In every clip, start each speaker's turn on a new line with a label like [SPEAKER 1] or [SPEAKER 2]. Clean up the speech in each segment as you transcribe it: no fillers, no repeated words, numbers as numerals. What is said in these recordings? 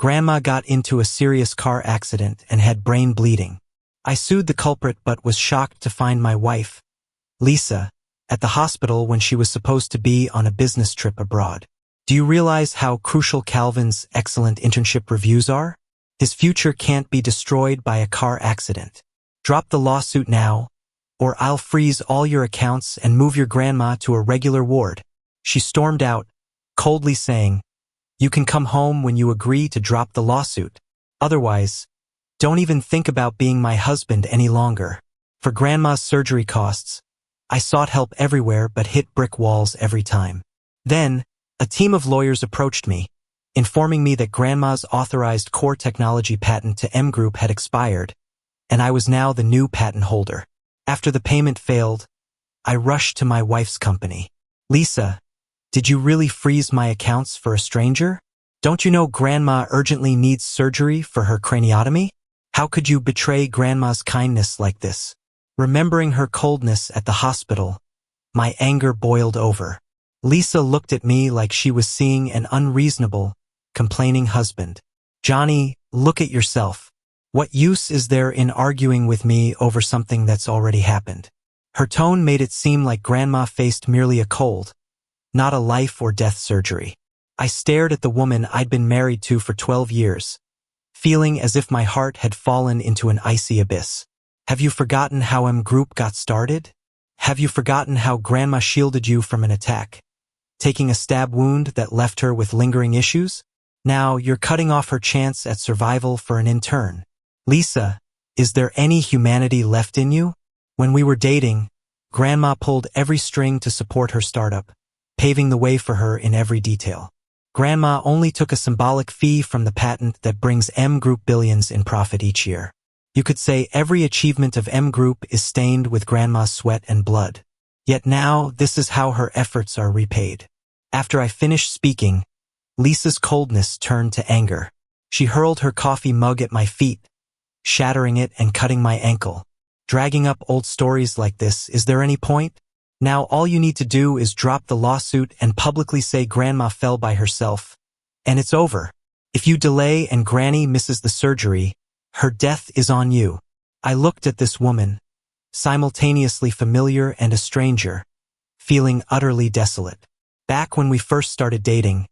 [SPEAKER 1] Grandma got into a serious car accident and had brain bleeding. I sued the culprit but was shocked to find my wife, Lisa, at the hospital when she was supposed to be on a business trip abroad. Do you realize how crucial Calvin's excellent internship reviews are? His future can't be destroyed by a car accident. Drop the lawsuit now, or I'll freeze all your accounts and move your grandma to a regular ward. She stormed out, coldly saying, "You can come home when you agree to drop the lawsuit. Otherwise, don't even think about being my husband any longer." For Grandma's surgery costs, I sought help everywhere but hit brick walls every time. Then, a team of lawyers approached me, informing me that Grandma's authorized core technology patent to M Group had expired, and I was now the new patent holder. After the payment failed, I rushed to my wife's company. "Lisa, did you really freeze my accounts for a stranger? Don't you know Grandma urgently needs surgery for her craniotomy? How could you betray Grandma's kindness like this?" Remembering her coldness at the hospital, my anger boiled over. Lisa looked at me like she was seeing an unreasonable, complaining husband. "Johnny, look at yourself. What use is there in arguing with me over something that's already happened?" Her tone made it seem like Grandma faced merely a cold, not a life or death surgery. I stared at the woman I'd been married to for 12 years, feeling as if my heart had fallen into an icy abyss. Have you forgotten how M Group got started? Have you forgotten how Grandma shielded you from an attack, taking a stab wound that left her with lingering issues? Now you're cutting off her chance at survival for an intern. Lisa, is there any humanity left in you? When we were dating, Grandma pulled every string to support her startup, paving the way for her in every detail. Grandma only took a symbolic fee from the patent that brings M Group billions in profit each year. You could say every achievement of M Group is stained with Grandma's sweat and blood. Yet now, this is how her efforts are repaid. After I finished speaking, Lisa's coldness turned to anger. She hurled her coffee mug at my feet, shattering it and cutting my ankle. Dragging up old stories like this, is there any point? Now all you need to do is drop the lawsuit and publicly say Grandma fell by herself. And it's over. If you delay and Granny misses the surgery, her death is on you. I looked at this woman, simultaneously familiar and a stranger, feeling utterly desolate. Back when we first started dating,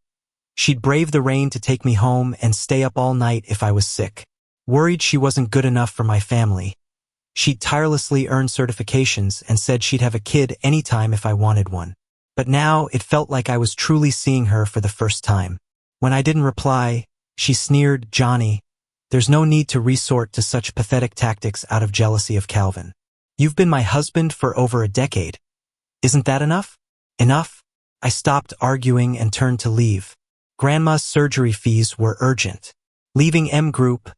[SPEAKER 1] she'd brave the rain to take me home and stay up all night if I was sick. Worried she wasn't good enough for my family, she'd tirelessly earn certifications and said she'd have a kid anytime if I wanted one. But now it felt like I was truly seeing her for the first time. When I didn't reply, she sneered, "Johnny, there's no need to resort to such pathetic tactics out of jealousy of Calvin. You've been my husband for over a decade. Isn't that enough?" Enough? I stopped arguing and turned to leave. Grandma's surgery fees were urgent. Leaving M Group,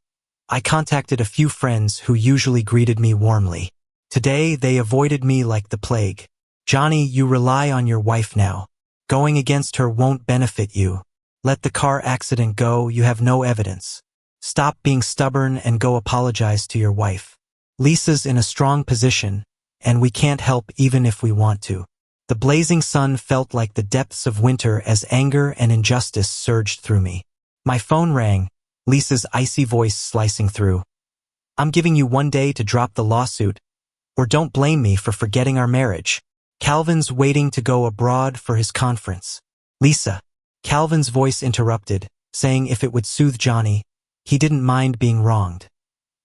[SPEAKER 1] I contacted a few friends who usually greeted me warmly. Today, they avoided me like the plague. "Johnny, you rely on your wife now. Going against her won't benefit you. Let the car accident go, you have no evidence. Stop being stubborn and go apologize to your wife. Lisa's in a strong position, and we can't help even if we want to." The blazing sun felt like the depths of winter as anger and injustice surged through me. My phone rang, Lisa's icy voice slicing through. "I'm giving you 1 day to drop the lawsuit, or don't blame me for forgetting our marriage. Calvin's waiting to go abroad for his conference." "Lisa," Calvin's voice interrupted, saying if it would soothe Johnny, he didn't mind being wronged.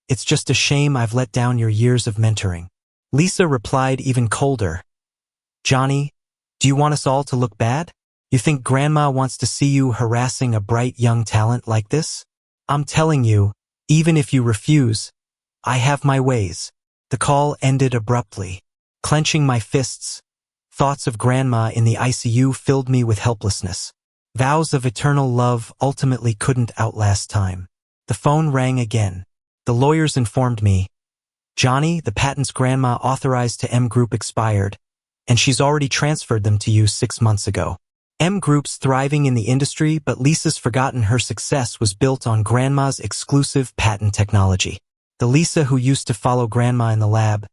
[SPEAKER 1] "It's just a shame I've let down your years of mentoring." Lisa replied even colder. "Johnny, do you want us all to look bad? You think Grandma wants to see you harassing a bright young talent like this? I'm telling you, even if you refuse, I have my ways." The call ended abruptly. Clenching my fists, thoughts of Grandma in the ICU filled me with helplessness. Vows of eternal love ultimately couldn't outlast time. The phone rang again. The lawyers informed me, "Johnny, the patents Grandma authorized to M Group expired, and she's already transferred them to you 6 months ago." M Group's thriving in the industry, but Lisa's forgotten her success was built on Grandma's exclusive patent technology. The Lisa who used to follow Grandma in the lab,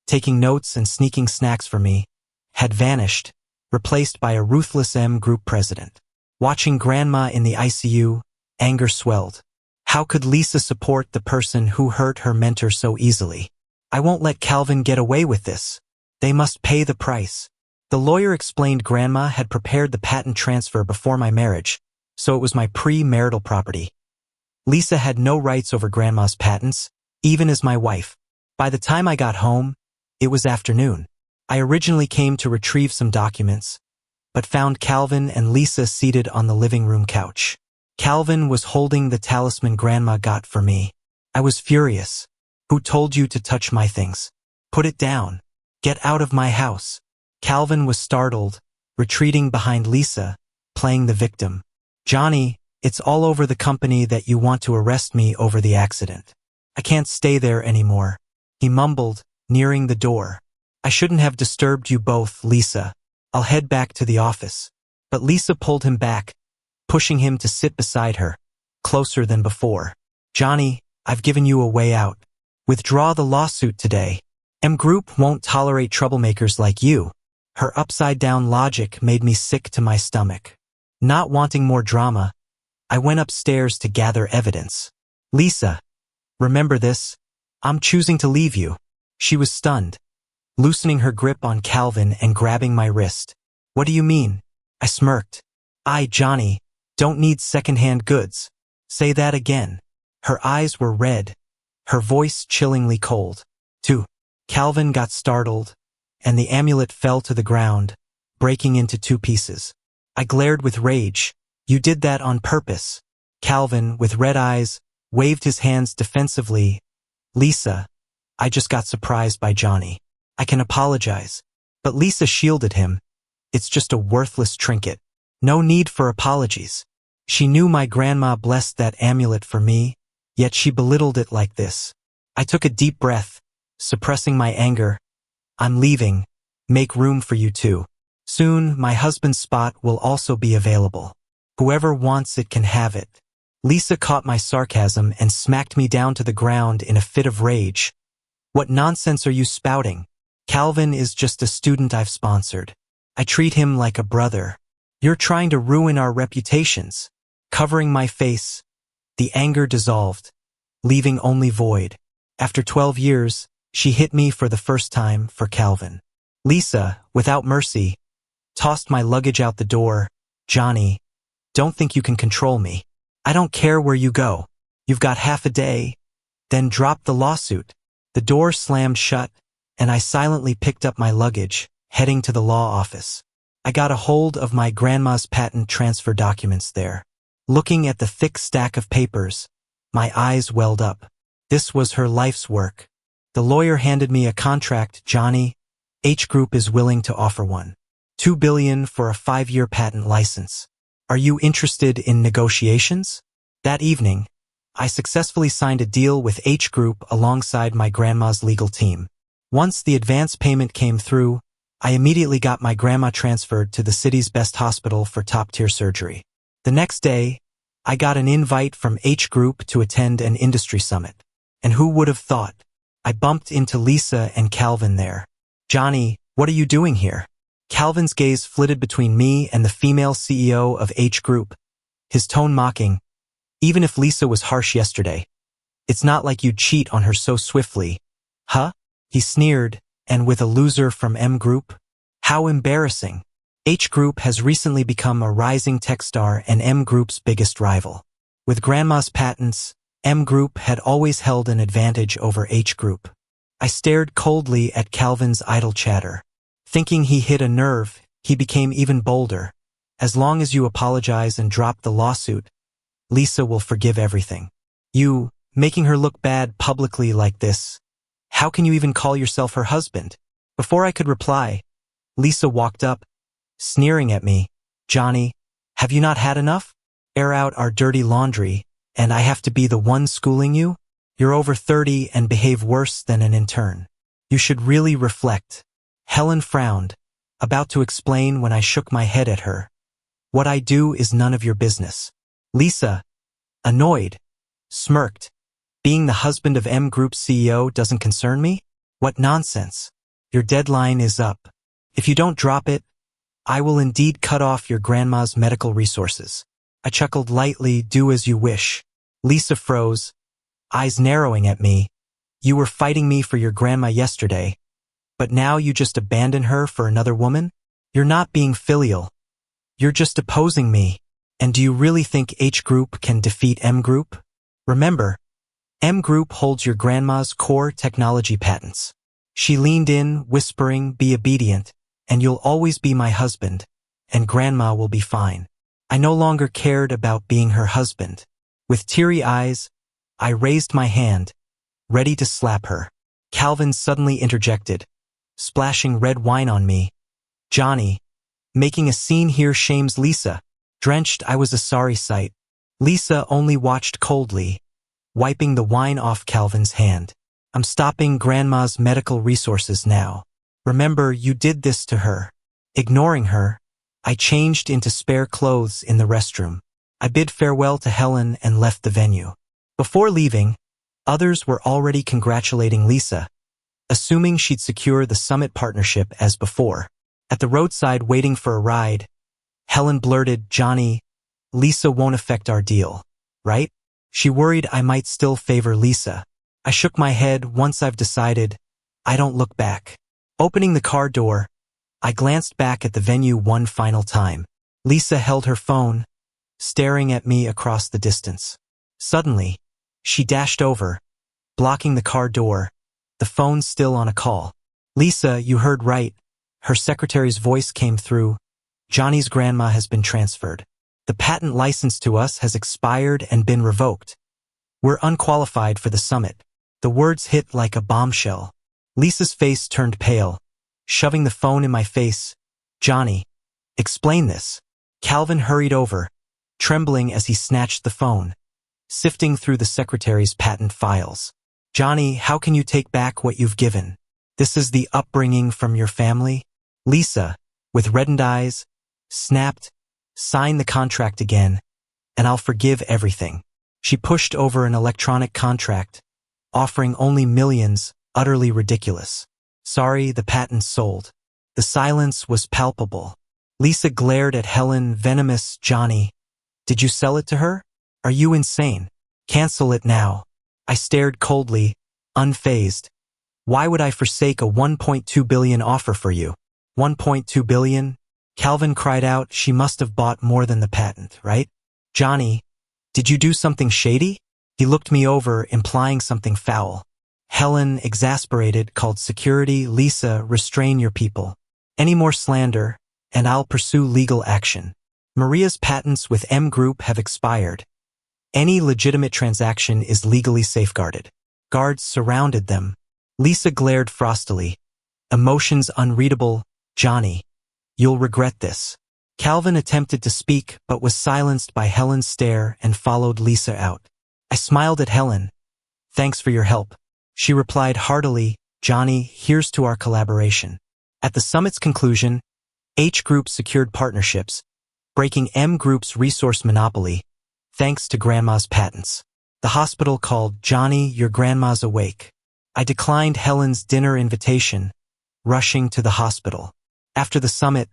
[SPEAKER 1] taking notes and sneaking snacks for me, had vanished, replaced by a ruthless M Group president. Watching Grandma in the ICU, Anger swelled. How could Lisa support the person who hurt her mentor so easily? I won't let Calvin get away with this. They must pay the price. The lawyer explained Grandma had prepared the patent transfer before my marriage, so it was my pre-marital property. Lisa had no rights over Grandma's patents, even as my wife. By the time I got home, it was afternoon. I originally came to retrieve some documents, but found Calvin and Lisa seated on the living room couch. Calvin was holding the talisman Grandma got for me. I was furious. Who told you to touch my things? Put it down. Get out of my house. Calvin was startled, retreating behind Lisa, playing the victim. Johnny, it's all over the company that you want to arrest me over the accident. I can't stay there anymore. He mumbled, nearing the door. I shouldn't have disturbed you both, Lisa. I'll head back to the office. But Lisa pulled him back, pushing him to sit beside her, closer than before. Johnny, I've given you a way out. Withdraw the lawsuit today. M Group won't tolerate troublemakers like you. Her upside-down logic made me sick to my stomach. Not wanting more drama, I went upstairs to gather evidence. Lisa, remember this? I'm choosing to leave you. She was stunned, loosening her grip on Calvin and grabbing my wrist. What do you mean? I smirked. Johnny, don't need second-hand goods. Say that again. Her eyes were red, her voice chillingly cold. 2. Calvin got startled, and the amulet fell to the ground, breaking into 2 pieces. I glared with rage. You did that on purpose. Calvin, with red eyes, waved his hands defensively. Lisa, I just got surprised by Johnny. I can apologize. But Lisa shielded him. It's just a worthless trinket. No need for apologies. She knew my grandma blessed that amulet for me, yet she belittled it like this. I took a deep breath, suppressing my anger. I'm leaving. Make room for you too. Soon, my husband's spot will also be available. Whoever wants it can have it. Lisa caught my sarcasm and smacked me down to the ground in a fit of rage. What nonsense are you spouting? Calvin is just a student I've sponsored. I treat him like a brother. You're trying to ruin our reputations. Covering my face, the anger dissolved, leaving only void. After 12 years, she hit me for the first time for Calvin. Lisa, without mercy, tossed my luggage out the door. Johnny, don't think you can control me. I don't care where you go. You've got half a day. Then drop the lawsuit. The door slammed shut, and I silently picked up my luggage, heading to the law office. I got a hold of my grandma's patent transfer documents there. Looking at the thick stack of papers, my eyes welled up. This was her life's work. The lawyer handed me a contract. Johnny, H Group is willing to offer one. $2 billion for a 5-year patent license. Are you interested in negotiations? That evening, I successfully signed a deal with H Group alongside my grandma's legal team. Once the advance payment came through, I immediately got my grandma transferred to the city's best hospital for top-tier surgery. The next day, I got an invite from H Group to attend an industry summit. And who would have thought? I bumped into Lisa and Calvin there. Johnny, what are you doing here? Calvin's gaze flitted between me and the female CEO of H Group, his tone mocking. Even if Lisa was harsh yesterday, it's not like you'd cheat on her so swiftly. Huh? He sneered, and with a loser from M Group? How embarrassing. H Group has recently become a rising tech star and M Group's biggest rival. With Grandma's patents, M Group had always held an advantage over H Group. I stared coldly at Calvin's idle chatter. Thinking he hit a nerve, he became even bolder. As long as you apologize and drop the lawsuit, Lisa will forgive everything. You, making her look bad publicly like this. How can you even call yourself her husband? Before I could reply, Lisa walked up, sneering at me. Johnny, have you not had enough? Air out our dirty laundry, and I have to be the one schooling you? You're over 30 and behave worse than an intern. You should really reflect. Helen frowned, about to explain when I shook my head at her. What I do is none of your business. Lisa, annoyed, smirked. Being the husband of M Group's CEO doesn't concern me? What nonsense. Your deadline is up. If you don't drop it, I will indeed cut off your grandma's medical resources. I chuckled lightly, do as you wish. Lisa froze, eyes narrowing at me. You were fighting me for your grandma yesterday, but now you just abandon her for another woman? You're not being filial. You're just opposing me. And do you really think H Group can defeat M Group? Remember, M Group holds your grandma's core technology patents. She leaned in, whispering, be obedient, and you'll always be my husband, and grandma will be fine. I no longer cared about being her husband. With teary eyes, I raised my hand, ready to slap her. Calvin suddenly interjected, splashing red wine on me. Johnny, making a scene here shames Lisa. Drenched, I was a sorry sight. Lisa only watched coldly, wiping the wine off Calvin's hand. I'm stopping Grandma's medical resources now. Remember, you did this to her. Ignoring her, I changed into spare clothes in the restroom. I bid farewell to Helen and left the venue. Before leaving, others were already congratulating Lisa, assuming she'd secure the summit partnership as before. At the roadside waiting for a ride, Helen blurted, Johnny, Lisa won't affect our deal, right? She worried I might still favor Lisa. I shook my head. Once I've decided, I don't look back. Opening the car door, I glanced back at the venue one final time. Lisa held her phone, staring at me across the distance. Suddenly, she dashed over, blocking the car door, the phone still on a call. Lisa, you heard right. Her secretary's voice came through. Johnny's grandma has been transferred. The patent license to us has expired and been revoked. We're unqualified for the summit. The words hit like a bombshell. Lisa's face turned pale, shoving the phone in my face. Johnny, explain this. Calvin hurried over, trembling as he snatched the phone, sifting through the secretary's patent files. Johnny, how can you take back what you've given? This is the upbringing from your family? Lisa, with reddened eyes, snapped, sign the contract again, and I'll forgive everything. She pushed over an electronic contract, offering only millions, utterly ridiculous. Sorry, the patent's sold. The silence was palpable. Lisa glared at Helen, venomous. Johnny, did you sell it to her? Are you insane? Cancel it now. I stared coldly, unfazed. Why would I forsake a $1.2 billion offer for you? $1.2 billion? Calvin cried out. She must have bought more than the patent, right? Johnny, did you do something shady? He looked me over, implying something foul. Helen, exasperated, called security. Lisa, restrain your people. Any more slander, and I'll pursue legal action. Maria's patents with M Group have expired. Any legitimate transaction is legally safeguarded. Guards surrounded them. Lisa glared frostily, emotions unreadable. Johnny, you'll regret this. Calvin attempted to speak but was silenced by Helen's stare and followed Lisa out. I smiled at Helen. Thanks for your help. She replied heartily, Johnny, here's to our collaboration. At the summit's conclusion, H Group secured partnerships, breaking M Group's resource monopoly, thanks to Grandma's patents. The hospital called, Johnny, your grandma's awake. I declined Helen's dinner invitation, rushing to the hospital. After the summit,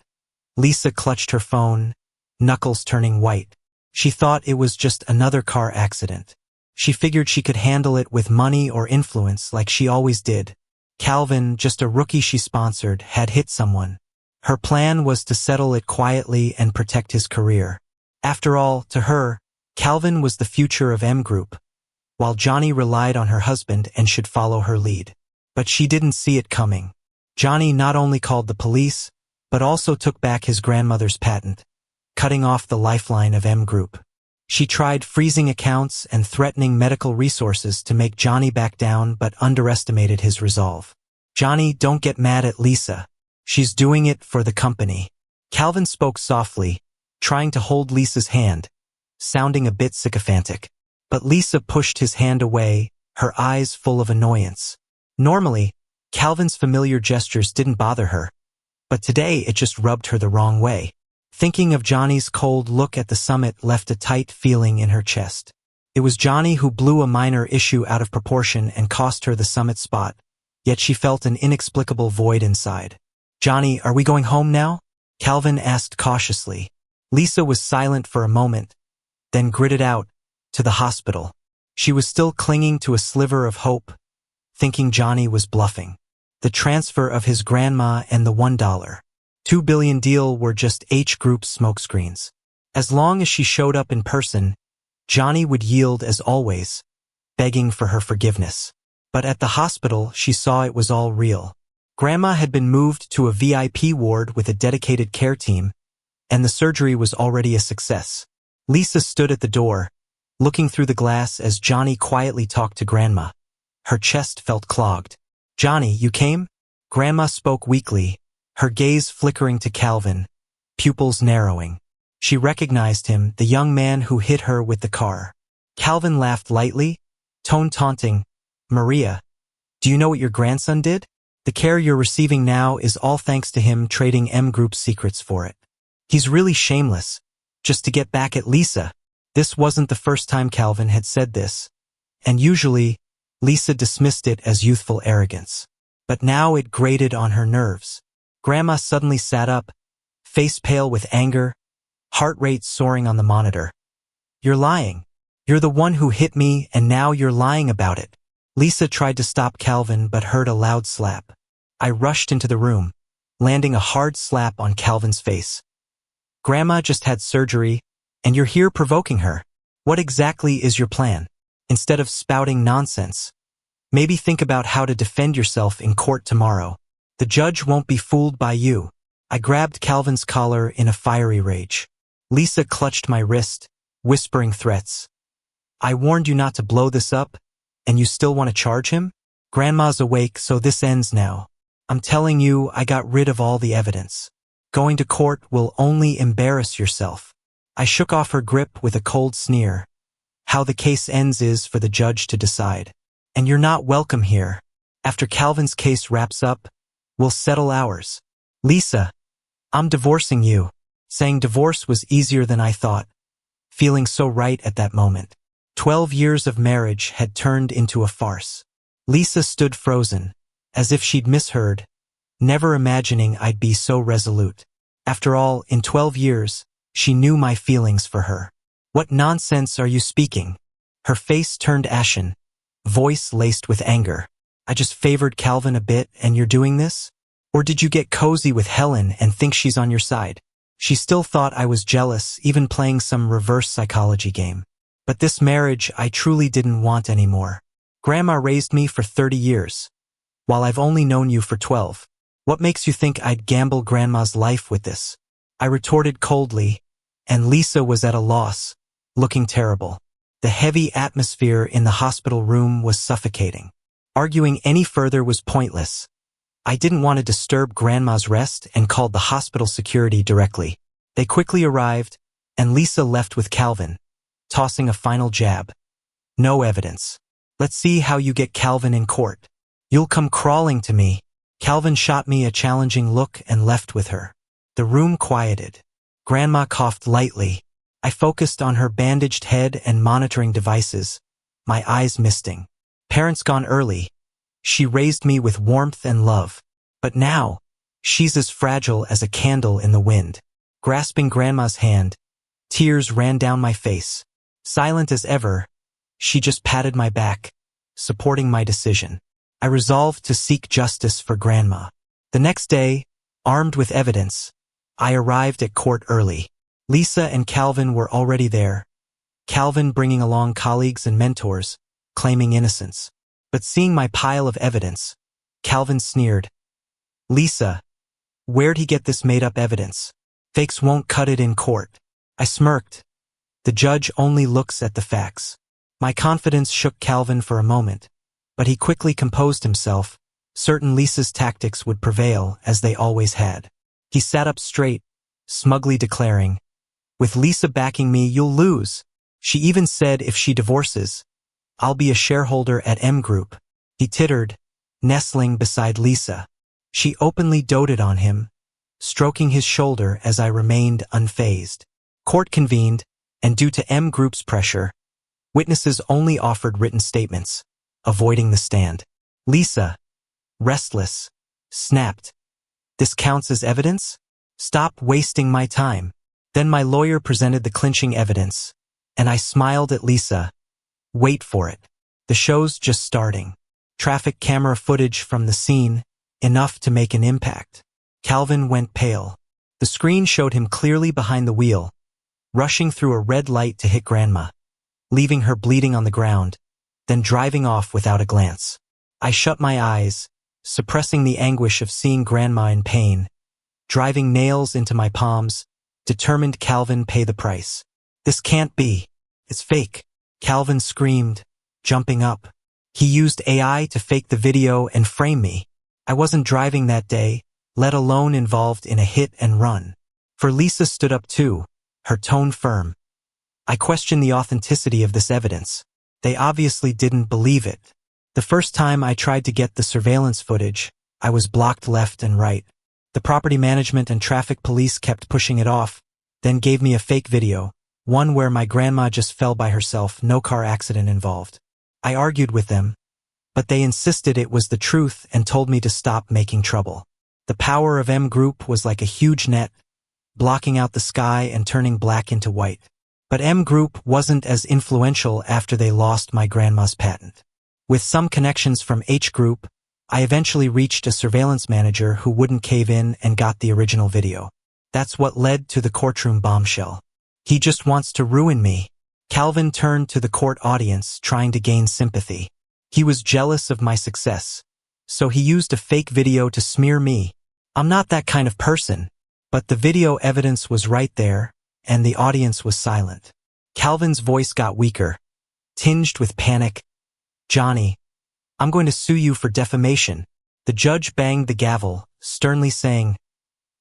[SPEAKER 1] Lisa clutched her phone, knuckles turning white. She thought it was just another car accident. She figured she could handle it with money or influence like she always did. Calvin, just a rookie she sponsored, had hit someone. Her plan was to settle it quietly and protect his career. After all, to her, Calvin was the future of M Group, while Johnny relied on her husband and should follow her lead. But she didn't see it coming. Johnny not only called the police, but also took back his grandmother's patent, cutting off the lifeline of M Group. She tried freezing accounts and threatening medical resources to make Johnny back down, but underestimated his resolve. Johnny, don't get mad at Lisa. She's doing it for the company. Calvin spoke softly, trying to hold Lisa's hand, sounding a bit sycophantic. But Lisa pushed his hand away, her eyes full of annoyance. Normally, Calvin's familiar gestures didn't bother her, but today it just rubbed her the wrong way. Thinking of Johnny's cold look at the summit left a tight feeling in her chest. It was Johnny who blew a minor issue out of proportion and cost her the summit spot, yet she felt an inexplicable void inside. Johnny, are we going home now? Calvin asked cautiously. Lisa was silent for a moment, then gritted out, to the hospital. She was still clinging to a sliver of hope, thinking Johnny was bluffing. The transfer of his grandma and the $1.2 billion deal were just H Group's smokescreens. As long as she showed up in person, Johnny would yield as always, begging for her forgiveness. But at the hospital, she saw it was all real. Grandma had been moved to a VIP ward with a dedicated care team, and the surgery was already a success. Lisa stood at the door, looking through the glass as Johnny quietly talked to Grandma. Her chest felt clogged. "Johnny, you came?" Grandma spoke weakly, her gaze flickering to Calvin, pupils narrowing. She recognized him, the young man who hit her with the car. Calvin laughed lightly, tone taunting. "Maria, do you know what your grandson did? The care you're receiving now is all thanks to him trading M Group's secrets for it. He's really shameless, just to get back at Lisa." This wasn't the first time Calvin had said this, and usually, Lisa dismissed it as youthful arrogance. But now it grated on her nerves. Grandma suddenly sat up, face pale with anger, heart rate soaring on the monitor. "You're lying. You're the one who hit me, and now you're lying about it." Lisa tried to stop Calvin but heard a loud slap. I rushed into the room, landing a hard slap on Calvin's face. "Grandma just had surgery, and you're here provoking her. What exactly is your plan? Instead of spouting nonsense, maybe think about how to defend yourself in court tomorrow. The judge won't be fooled by you." I grabbed Calvin's collar in a fiery rage. Lisa clutched my wrist, whispering threats. "I warned you not to blow this up, and you still want to charge him? Grandma's awake, so this ends now. I'm telling you, I got rid of all the evidence. Going to court will only embarrass yourself." I shook off her grip with a cold sneer. "How the case ends is for the judge to decide. And you're not welcome here. After Calvin's case wraps up, we'll settle ours." "Lisa, I'm divorcing you." Saying divorce was easier than I thought, feeling so right at that moment. 12 years of marriage had turned into a farce. Lisa stood frozen, as if she'd misheard, never imagining I'd be so resolute. After all, in 12 years, she knew my feelings for her. "What nonsense are you speaking?" Her face turned ashen, voice laced with anger. "I just favored Calvin a bit and you're doing this? Or did you get cozy with Helen and think she's on your side?" She still thought I was jealous, even playing some reverse psychology game. But this marriage I truly didn't want anymore. "Grandma raised me for 30 years, while I've only known you for 12. What makes you think I'd gamble Grandma's life with this?" I retorted coldly, and Lisa was at a loss, looking terrible. The heavy atmosphere in the hospital room was suffocating. Arguing any further was pointless. I didn't want to disturb Grandma's rest and called the hospital security directly. They quickly arrived, and Lisa left with Calvin, tossing a final jab. "No evidence. Let's see how you get Calvin in court. You'll come crawling to me." Calvin shot me a challenging look and left with her. The room quieted. Grandma coughed lightly. I focused on her bandaged head and monitoring devices, my eyes misting. Parents gone early. She raised me with warmth and love. But now, she's as fragile as a candle in the wind. Grasping Grandma's hand, tears ran down my face. Silent as ever, she just patted my back, supporting my decision. I resolved to seek justice for Grandma. The next day, armed with evidence, I arrived at court early. Lisa and Calvin were already there, Calvin bringing along colleagues and mentors, claiming innocence. But seeing my pile of evidence, Calvin sneered. "Lisa, where'd he get this made-up evidence? Fakes won't cut it in court." I smirked. The judge only looks at the facts. My confidence shook Calvin for a moment, but he quickly composed himself, certain Lisa's tactics would prevail as they always had. He sat up straight, smugly declaring, "With Lisa backing me, you'll lose. She even said if she divorces, I'll be a shareholder at M Group." He tittered, nestling beside Lisa. She openly doted on him, stroking his shoulder as I remained unfazed. Court convened, and due to M Group's pressure, witnesses only offered written statements, avoiding the stand. Lisa, restless, snapped, "This counts as evidence? Stop wasting my time." Then my lawyer presented the clinching evidence, And I smiled at Lisa. Wait for it. The show's just starting. Traffic camera footage from the scene, enough to make an impact. Calvin went pale. The screen showed him clearly behind the wheel, rushing through a red light to hit Grandma, leaving her bleeding on the ground, then driving off without a glance. I shut my eyes, suppressing the anguish of seeing Grandma in pain, driving nails into my palms, determined Calvin pay the price. This can't be. It's fake. Calvin screamed, jumping up. He used AI to fake the video and frame me. I wasn't driving that day, let alone involved in a hit and run. For Lisa stood up too, her tone firm. I questioned the authenticity of this evidence. They obviously didn't believe it. The first time I tried to get the surveillance footage, I was blocked left and right. The property management and traffic police kept pushing it off, then gave me a fake video, one where my grandma just fell by herself, no car accident involved. I argued with them, but they insisted it was the truth and told me to stop making trouble. The power of M Group was like a huge net, blocking out the sky and turning black into white. But M Group wasn't as influential after they lost my grandma's patent. With some connections from H Group, I eventually reached a surveillance manager who wouldn't cave in and got the original video. That's what led to the courtroom bombshell. He just wants to ruin me. Calvin turned to the court audience, trying to gain sympathy. He was jealous of my success, so he used a fake video to smear me. I'm not that kind of person. But the video evidence was right there, and the audience was silent. Calvin's voice got weaker, tinged with panic. Johnny, I'm going to sue you for defamation. The judge banged the gavel, sternly saying,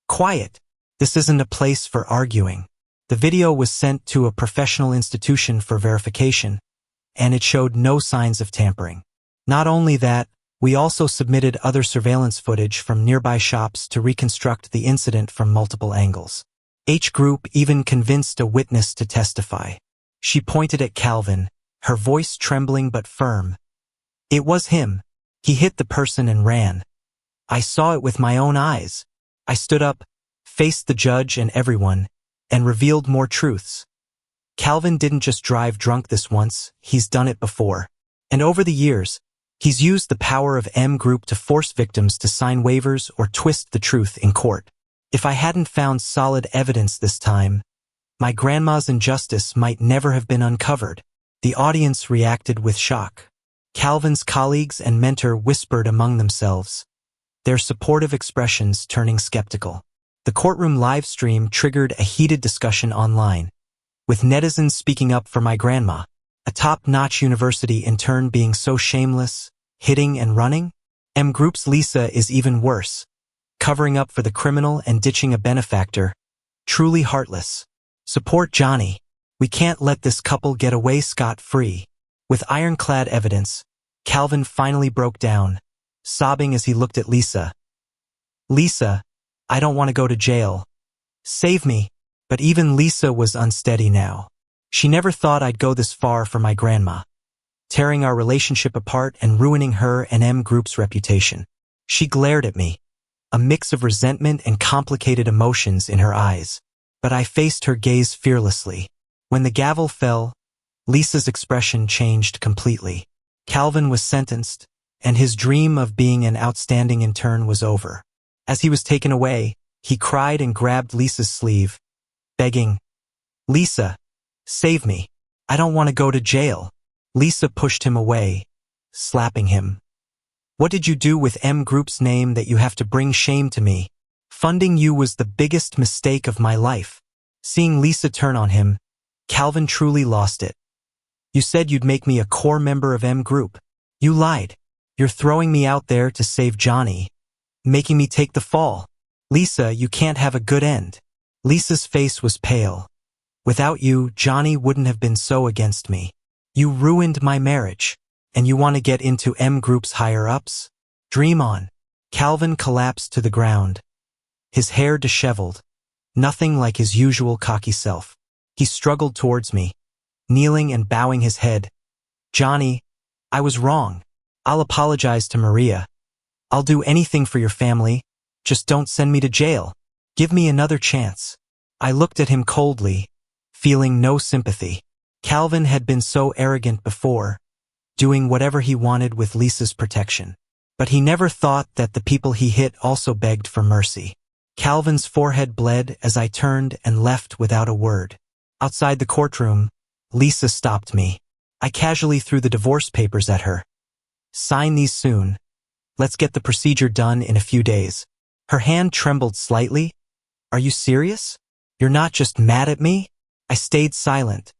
[SPEAKER 1] Quiet. This isn't a place for arguing. The video was sent to a professional institution for verification, and it showed no signs of tampering. Not only that, we also submitted other surveillance footage from nearby shops to reconstruct the incident from multiple angles. H Group even convinced a witness to testify. She pointed at Calvin, her voice trembling but firm. It was him. He hit the person and ran. I saw it with my own eyes. I stood up, faced the judge and everyone, and revealed more truths. Calvin didn't just drive drunk this once, he's done it before. And over the years, he's used the power of M Group to force victims to sign waivers or twist the truth in court. If I hadn't found solid evidence this time, my grandma's injustice might never have been uncovered. The audience reacted with shock. Calvin's colleagues and mentor whispered among themselves, their supportive expressions turning skeptical. The courtroom live stream triggered a heated discussion online, with netizens speaking up for my grandma. A top-notch university intern being so shameless, hitting and running? M Group's Lisa is even worse, covering up for the criminal and ditching a benefactor. Truly heartless. Support Johnny. We can't let this couple get away scot-free. With ironclad evidence, Calvin finally broke down, sobbing as he looked at Lisa. Lisa, I don't want to go to jail. Save me. But even Lisa was unsteady now. She never thought I'd go this far for my grandma, tearing our relationship apart and ruining her and M Group's reputation. She glared at me, a mix of resentment and complicated emotions in her eyes. But I faced her gaze fearlessly. When the gavel fell, Lisa's expression changed completely. Calvin was sentenced, and his dream of being an outstanding intern was over. As he was taken away, he cried and grabbed Lisa's sleeve, begging, Lisa, save me. I don't want to go to jail. Lisa pushed him away, slapping him. What did you do with M Group's name that you have to bring shame to me? Funding you was the biggest mistake of my life. Seeing Lisa turn on him, Calvin truly lost it. You said you'd make me a core member of M Group. You lied. You're throwing me out there to save Johnny, making me take the fall. Lisa, you can't have a good end. Lisa's face was pale. Without you, Johnny wouldn't have been so against me. You ruined my marriage, and you want to get into M Group's higher-ups? Dream on. Calvin collapsed to the ground, his hair disheveled, nothing like his usual cocky self. He struggled towards me, kneeling and bowing his head. Johnny, I was wrong. I'll apologize to Maria. I'll do anything for your family. Just don't send me to jail. Give me another chance. I looked at him coldly, feeling no sympathy. Calvin had been so arrogant before, doing whatever he wanted with Lisa's protection. But he never thought that the people he hit also begged for mercy. Calvin's forehead bled as I turned and left without a word. Outside the courtroom, Lisa stopped me. I casually threw the divorce papers at her. "Sign these soon. Let's get the procedure done in a few days." Her hand trembled slightly. "Are you serious? You're not just mad at me?" I stayed silent,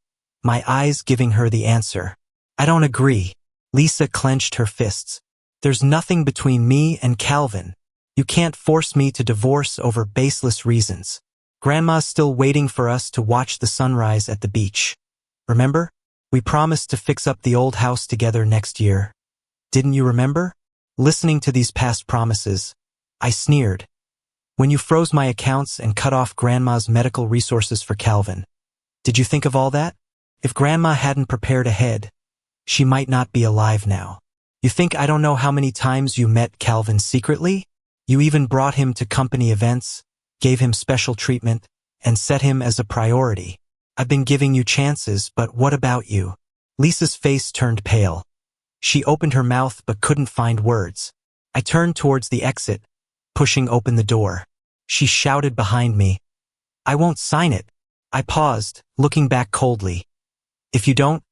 [SPEAKER 1] my eyes giving her the answer. "I don't agree." Lisa clenched her fists. "There's nothing between me and Calvin. You can't force me to divorce over baseless reasons. Grandma's still waiting for us to watch the sunrise at the beach. Remember? We promised to fix up the old house together next year. Didn't you remember?" Listening to these past promises, I sneered. "When you froze my accounts and cut off Grandma's medical resources for Calvin, did you think of all that? If Grandma hadn't prepared ahead, she might not be alive now. You think I don't know how many times you met Calvin secretly? You even brought him to company events, gave him special treatment, and set him as a priority. I've been giving you chances, but what about you?" Lisa's face turned pale. She opened her mouth but couldn't find words. I turned towards the exit, pushing open the door. She shouted behind me, "I won't sign it." I paused, looking back coldly. "If you don't,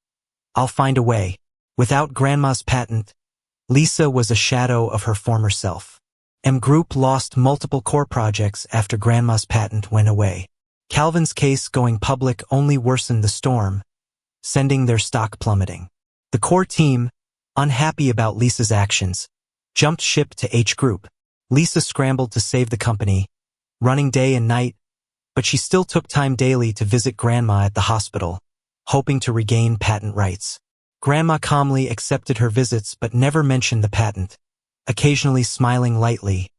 [SPEAKER 1] I'll find a way." Without Grandma's patent, Lisa was a shadow of her former self. M Group lost multiple core projects after Grandma's patent went away. Calvin's case going public only worsened the storm, sending their stock plummeting. The core team, unhappy about Lisa's actions, jumped ship to H Group. Lisa scrambled to save the company, running day and night, but she still took time daily to visit Grandma at the hospital, hoping to regain patent rights. Grandma calmly accepted her visits but never mentioned the patent, occasionally smiling lightly.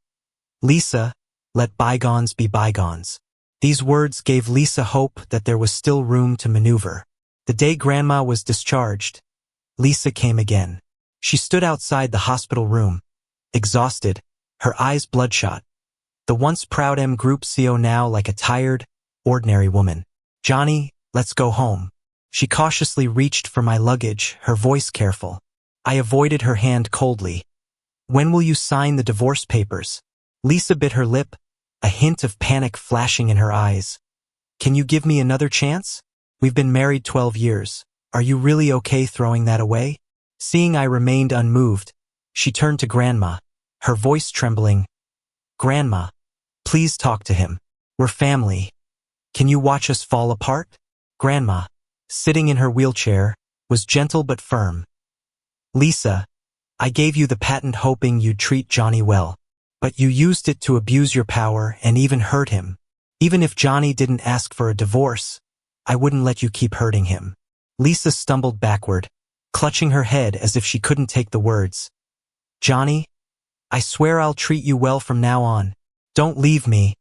[SPEAKER 1] "Lisa, let bygones be bygones." These words gave Lisa hope that there was still room to maneuver. The day Grandma was discharged, Lisa came again. She stood outside the hospital room, exhausted, her eyes bloodshot. The once proud M Group CEO now like a tired, ordinary woman. "Johnny, let's go home." She cautiously reached for my luggage, her voice careful. I avoided her hand coldly. "When will you sign the divorce papers?" Lisa bit her lip, a hint of panic flashing in her eyes. "Can you give me another chance? We've been married 12 years. Are you really okay throwing that away?" Seeing I remained unmoved, she turned to Grandma, her voice trembling. "Grandma, please talk to him. We're family. Can you watch us fall apart?" Grandma, sitting in her wheelchair, was gentle but firm. "Lisa, I gave you the patent hoping you'd treat Johnny well. But you used it to abuse your power and even hurt him. Even if Johnny didn't ask for a divorce, I wouldn't let you keep hurting him." Lisa stumbled backward, clutching her head as if she couldn't take the words. "Johnny, I swear I'll treat you well from now on. Don't leave me.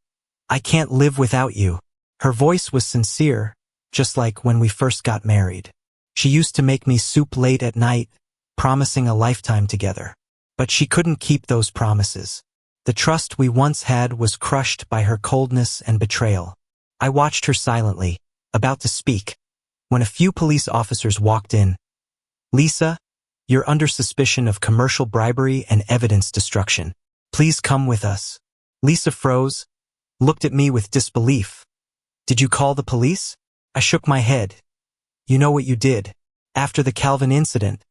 [SPEAKER 1] I can't live without you." Her voice was sincere, just like when we first got married. She used to make me soup late at night, promising a lifetime together. But she couldn't keep those promises. The trust we once had was crushed by her coldness and betrayal. I watched her silently, about to speak, when a few police officers walked in. "Lisa, you're under suspicion of commercial bribery and evidence destruction. Please come with us." Lisa froze, looked at me with disbelief. "Did you call the police?" I shook my head. "You know what you did. After the Calvin incident,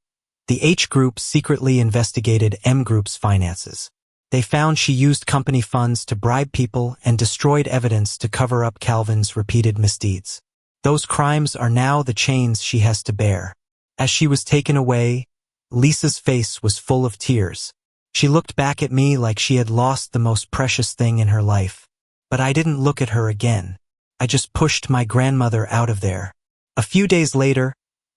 [SPEAKER 1] the H Group secretly investigated M Group's finances. They found she used company funds to bribe people and destroyed evidence to cover up Calvin's repeated misdeeds. Those crimes are now the chains she has to bear." As she was taken away, Lisa's face was full of tears. She looked back at me like she had lost the most precious thing in her life. But I didn't look at her again. I just pushed my grandmother out of there. A few days later,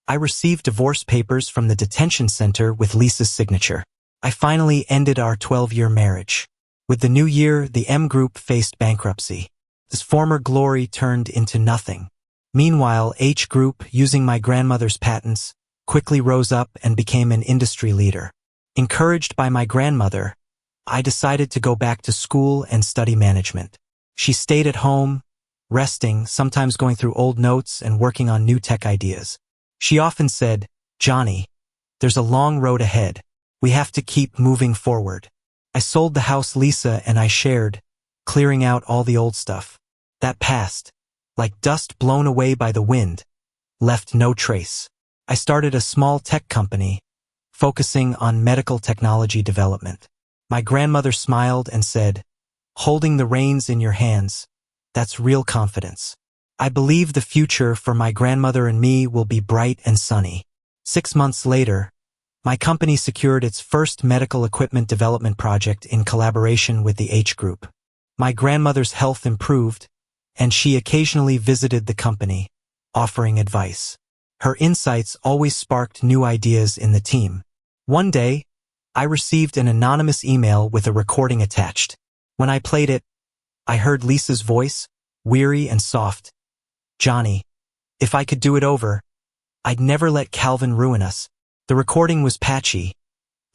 [SPEAKER 1] I received divorce papers from the detention center with Lisa's signature. I finally ended our 12-year marriage. With the new year, the M Group faced bankruptcy. This former glory turned into nothing. Meanwhile, H Group, using my grandmother's patents, quickly rose up and became an industry leader. Encouraged by my grandmother, I decided to go back to school and study management. She stayed at home, resting, sometimes going through old notes and working on new tech ideas. She often said, "Johnny, there's a long road ahead. We have to keep moving forward." I sold the house Lisa and I shared, clearing out all the old stuff. That past, like dust blown away by the wind, left no trace. I started a small tech company, focusing on medical technology development. My grandmother smiled and said, "Holding the reins in your hands, that's real confidence." I believe the future for my grandmother and me will be bright and sunny. 6 months later, my company secured its first medical equipment development project in collaboration with the H Group. My grandmother's health improved, and she occasionally visited the company, offering advice. Her insights always sparked new ideas in the team. One day, I received an anonymous email with a recording attached. When I played it, I heard Lisa's voice, weary and soft. "Johnny, if I could do it over, I'd never let Calvin ruin us." The recording was patchy,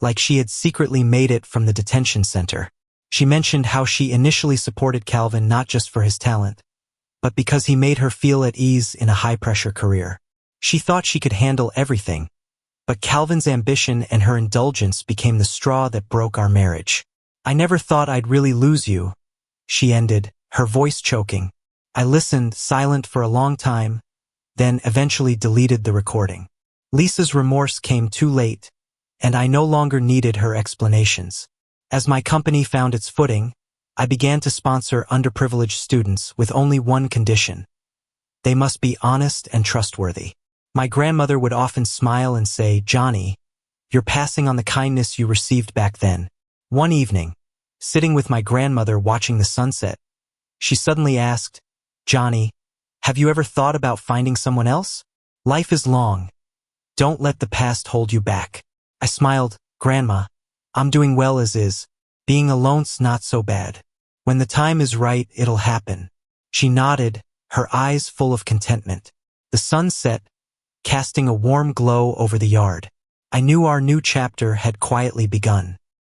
[SPEAKER 1] like she had secretly made it from the detention center. She mentioned how she initially supported Calvin not just for his talent, but because he made her feel at ease in a high-pressure career. She thought she could handle everything, but Calvin's ambition and her indulgence became the straw that broke our marriage. "I never thought I'd really lose you," she ended, her voice choking. I listened, silent for a long time, then eventually deleted the recording. Lisa's remorse came too late, and I no longer needed her explanations. As my company found its footing, I began to sponsor underprivileged students with only one condition: they must be honest and trustworthy. My grandmother would often smile and say, "Johnny, you're passing on the kindness you received back then." One evening, sitting with my grandmother watching the sunset, she suddenly asked, "Johnny, have you ever thought about finding someone else? Life is long. Don't let the past hold you back." I smiled, "Grandma, I'm doing well as is. Being alone's not so bad. When the time is right, it'll happen." She nodded, her eyes full of contentment. The sun set, casting a warm glow over the yard. I knew our new chapter had quietly begun.